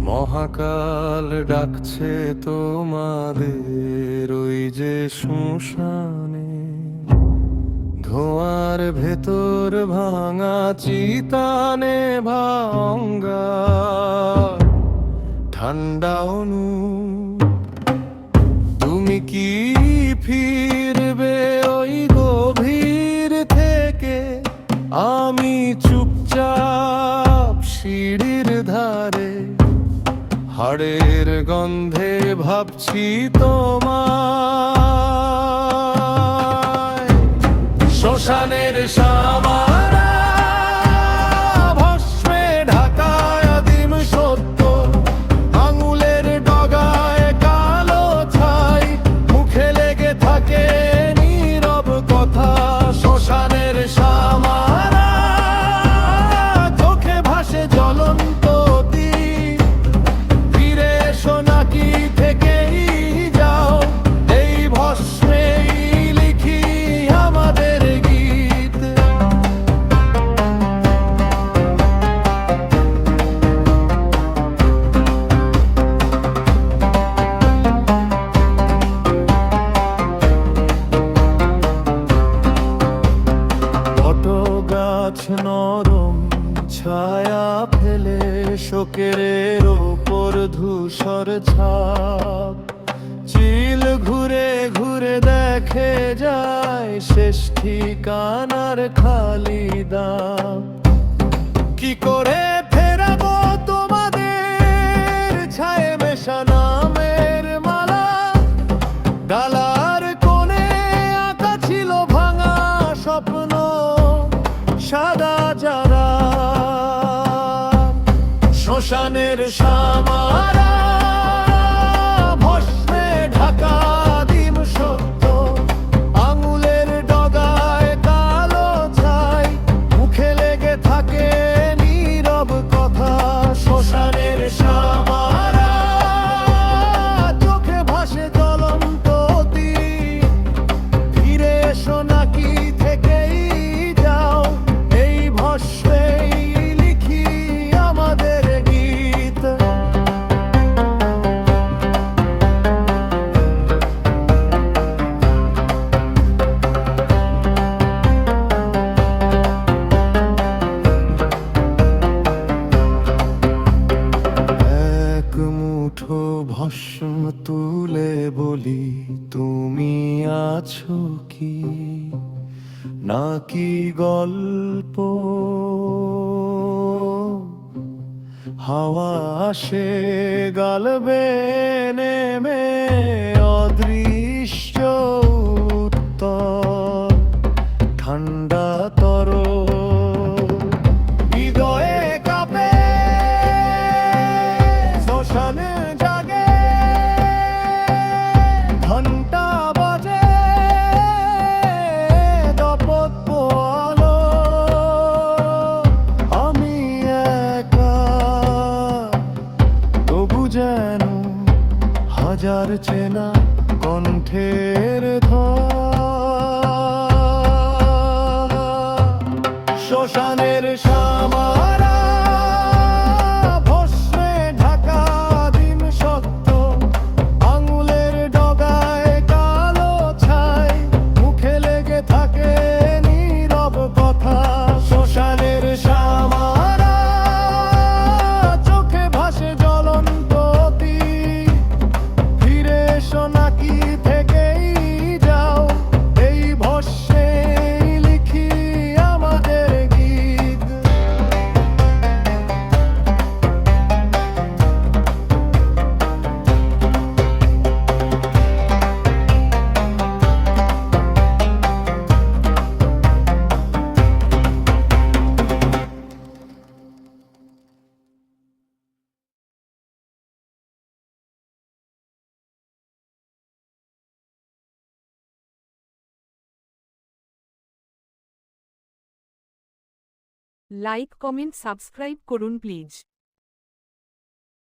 মহাকাল ডাকছে তোমাদের ওই যে শ্মশানে, ধোঁয়ার ভেতর ভাঙা চিতানে ভাঙ্গা ঠান্ডা অনু। তুমি কি ফিরবে ওই গভীর থেকে? আমি চুপচাপ সিঁড়ির ধারে, হাড়ের গন্ধে ভাবছি তোমায়। শ্মশানের সামারা ভস্মে ঢাকায় আদিম সত্য, আঙুলের ডগায় কালো ছাই, মুখে লেগে থাকে নীরব কথা। শ্মশানের সামারা চোখে ভাসে জ্বলন্ত দ্বীপ, ফিরে এসো নাকি থেকেই যাও, এই ভস্মেই লিখি আমাদের গীত। বট গাছ নরম ছায়া ফেলে, শোকের ওপর ধূসর ছাপ, চিল ঘুরে ঘুরে দেখে যায় শেষ ঠিকানার খালি দাম। কি করে ফেরাবো তোমাদের ছায়ে মেশা নামের মালা? ডালার কোণে আঁকা ছিল ভাঙা স্বপ্ন, সাদা যারা। শ্মশানের সামারা ভস্মে ঢাকা দিম সত্য, আঙুলের ডগায় কালো ছাই, মুখে লেগে থাকে নীরব কথা। শ্মশানের সামারা চোখে ভাসে জ্বলন্ত দ্বীপ, ফিরে এসো নাকি থেকেই যাও, এই ভস্মেই লিখি আমাদের গীত। এক মুঠো ভস্ম তুলে বলি, তুমি আছো কি নাকি গল্প? হাওয়া আসে গালবে নেমে অদৃশ্য উত্তর, ঠান্ডা তর হৃদয়ে কাঁপে শ্মশানে জাগে, ঘন্টা বাজে দপত পোয়ালো। আমি একা তবু যেন হাজার চেনা কণ্ঠের শ্মশানের সামারা ভস্মে ঢাকা দিন সত্য, আঙুলের ডগায় কালো ছাই, মুখে লেগে থাকে নীরব কথা। শ্মশানের সামারা চোখে ভাসে জ্বলন্ত দ্বীপ, ফিরে এসো নাকি থেকেই যাও, এই ভস্মেই লিখি আমাদের গীত। লাইক কমেন্ট সাবস্ক্রাইব করুন প্লিজ।